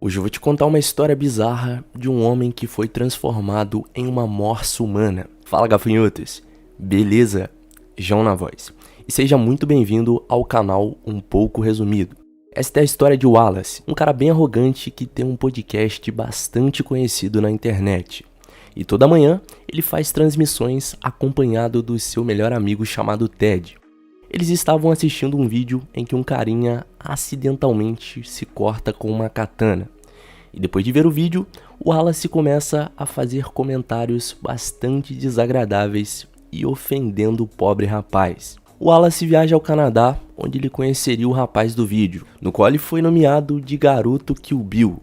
Hoje eu vou te contar uma história bizarra de um homem que foi transformado em uma morsa humana. Fala, gafanhotos! Beleza? João na voz. E seja muito bem-vindo ao canal Um Pouco Resumido. Esta é a história de Wallace, um cara bem arrogante que tem um podcast bastante conhecido na internet. E toda manhã ele faz transmissões acompanhado do seu melhor amigo chamado Ted. Eles estavam assistindo um vídeo em que um carinha acidentalmente se corta com uma katana. E depois de ver o vídeo, o Wallace começa a fazer comentários bastante desagradáveis e ofendendo o pobre rapaz. O Wallace viaja ao Canadá, onde ele conheceria o rapaz do vídeo, no qual ele foi nomeado de garoto Kill Bill.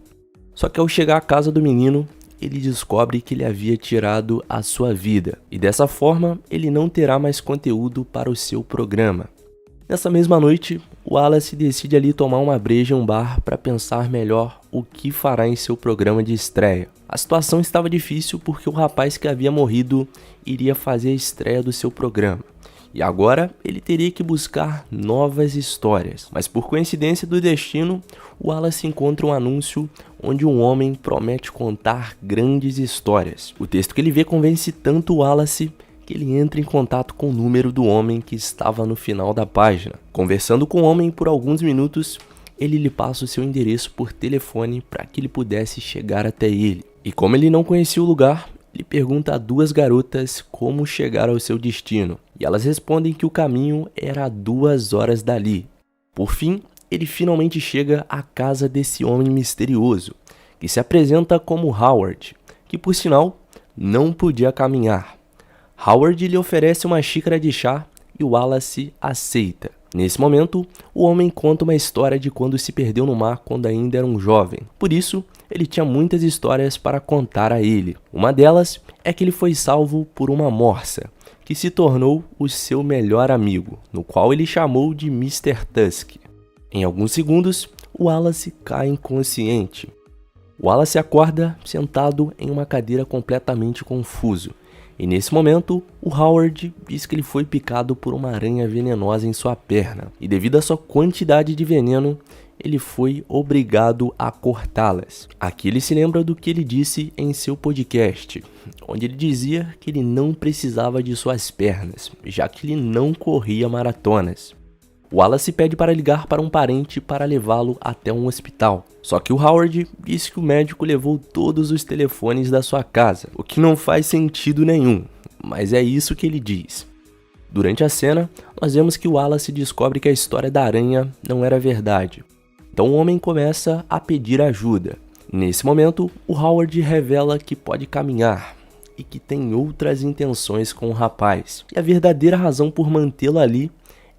Só que ao chegar à casa do menino, ele descobre que ele havia tirado a sua vida, e dessa forma ele não terá mais conteúdo para o seu programa. Nessa mesma noite, o Wallace decide ali tomar uma breja em um bar para pensar melhor o que fará em seu programa de estreia. A situação estava difícil porque o rapaz que havia morrido iria fazer a estreia do seu programa. E agora ele teria que buscar novas histórias. Mas por coincidência do destino, o Wallace encontra um anúncio onde um homem promete contar grandes histórias. O texto que ele vê convence tanto o Wallace que ele entra em contato com o número do homem que estava no final da página. Conversando com o homem por alguns minutos, ele lhe passa o seu endereço por telefone para que ele pudesse chegar até ele. E como ele não conhecia o lugar, ele pergunta a duas garotas como chegar ao seu destino. E elas respondem que o caminho era a 2 horas dali. Por fim, ele finalmente chega à casa desse homem misterioso, que se apresenta como Howard, que por sinal não podia caminhar. Howard lhe oferece uma xícara de chá e o Wallace aceita. Nesse momento, o homem conta uma história de quando se perdeu no mar quando ainda era um jovem. Por isso, ele tinha muitas histórias para contar a ele. Uma delas é que ele foi salvo por uma morsa, que se tornou o seu melhor amigo, no qual ele chamou de Mr. Tusk. Em alguns segundos, o Wallace cai inconsciente. O Wallace acorda sentado em uma cadeira completamente confuso. E nesse momento, o Howard diz que ele foi picado por uma aranha venenosa em sua perna. E devido à sua quantidade de veneno, ele foi obrigado a cortá-las. Aqui ele se lembra do que ele disse em seu podcast, onde ele dizia que ele não precisava de suas pernas, já que ele não corria maratonas. O Wallace pede para ligar para um parente para levá-lo até um hospital. Só que o Howard disse que o médico levou todos os telefones da sua casa, o que não faz sentido nenhum, mas é isso que ele diz. Durante a cena, nós vemos que o Wallace descobre que a história da aranha não era verdade. Então o homem começa a pedir ajuda. Nesse momento, o Howard revela que pode caminhar e que tem outras intenções com o rapaz. E a verdadeira razão por mantê-lo ali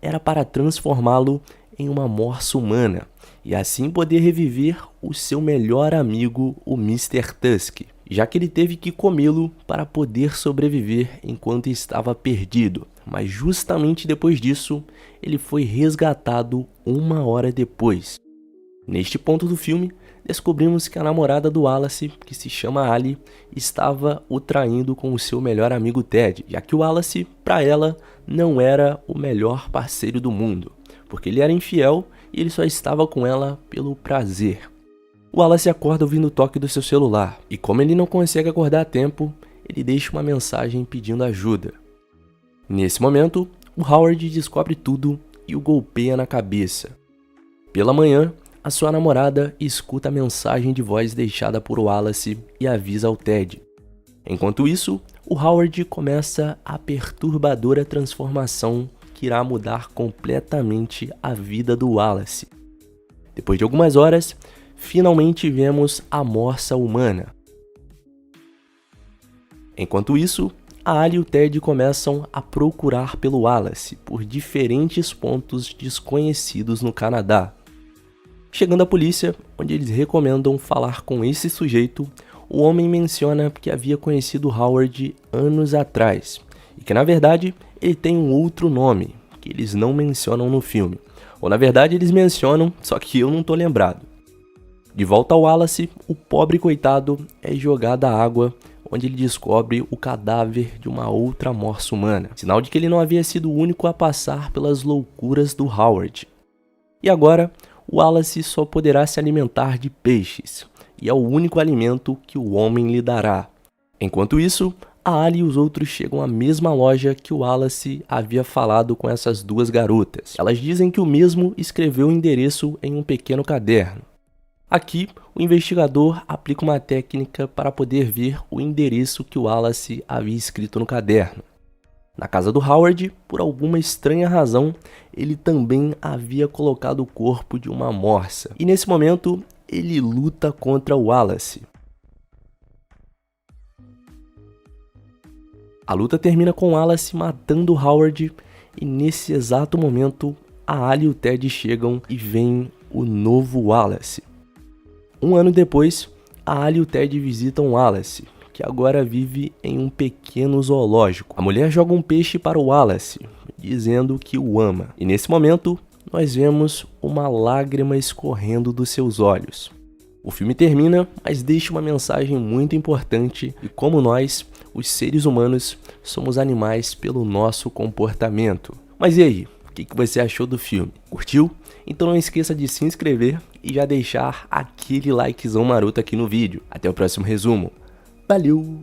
era para transformá-lo em uma morsa humana e assim poder reviver o seu melhor amigo, o Mr. Tusk, já que ele teve que comê-lo para poder sobreviver enquanto estava perdido. Mas justamente depois disso, ele foi resgatado 1 hora depois. Neste ponto do filme, descobrimos que a namorada do Wallace, que se chama Ali, estava o traindo com o seu melhor amigo Ted, já que o Wallace, para ela, não era o melhor parceiro do mundo, porque ele era infiel e ele só estava com ela pelo prazer. O Wallace acorda ouvindo o toque do seu celular, e como ele não consegue acordar a tempo, ele deixa uma mensagem pedindo ajuda. Nesse momento, o Howard descobre tudo e o golpeia na cabeça. Pela manhã, a sua namorada escuta a mensagem de voz deixada por Wallace e avisa ao Ted. Enquanto isso, o Howard começa a perturbadora transformação que irá mudar completamente a vida do Wallace. Depois de algumas horas, finalmente vemos a morsa humana. Enquanto isso, a Ali e o Ted começam a procurar pelo Wallace por diferentes pontos desconhecidos no Canadá. Chegando à polícia, onde eles recomendam falar com esse sujeito, o homem menciona que havia conhecido Howard anos atrás, e que na verdade ele tem um outro nome, que eles não mencionam no filme. Ou na verdade eles mencionam, só que eu não tô lembrado. De volta ao Wallace, o pobre coitado é jogado à água, onde ele descobre o cadáver de uma outra morsa humana, sinal de que ele não havia sido o único a passar pelas loucuras do Howard. E agora, o Wallace só poderá se alimentar de peixes, e é o único alimento que o homem lhe dará. Enquanto isso, a Ali e os outros chegam à mesma loja que o Wallace havia falado com essas duas garotas. Elas dizem que o mesmo escreveu o endereço em um pequeno caderno. Aqui, o investigador aplica uma técnica para poder ver o endereço que o Wallace havia escrito no caderno. Na casa do Howard, por alguma estranha razão, ele também havia colocado o corpo de uma morsa. E nesse momento, ele luta contra o Wallace. A luta termina com Wallace matando Howard e nesse exato momento, a Ali e o Ted chegam e veem o novo Wallace. Um ano depois, a Ali e o Ted visitam Wallace, que agora vive em um pequeno zoológico. A mulher joga um peixe para o Wallace, dizendo que o ama. E nesse momento, nós vemos uma lágrima escorrendo dos seus olhos. O filme termina, mas deixa uma mensagem muito importante e como nós, os seres humanos, somos animais pelo nosso comportamento. Mas e aí? O que você achou do filme? Curtiu? Então não esqueça de se inscrever e já deixar aquele likezão maroto aqui no vídeo. Até o próximo resumo. Valeu!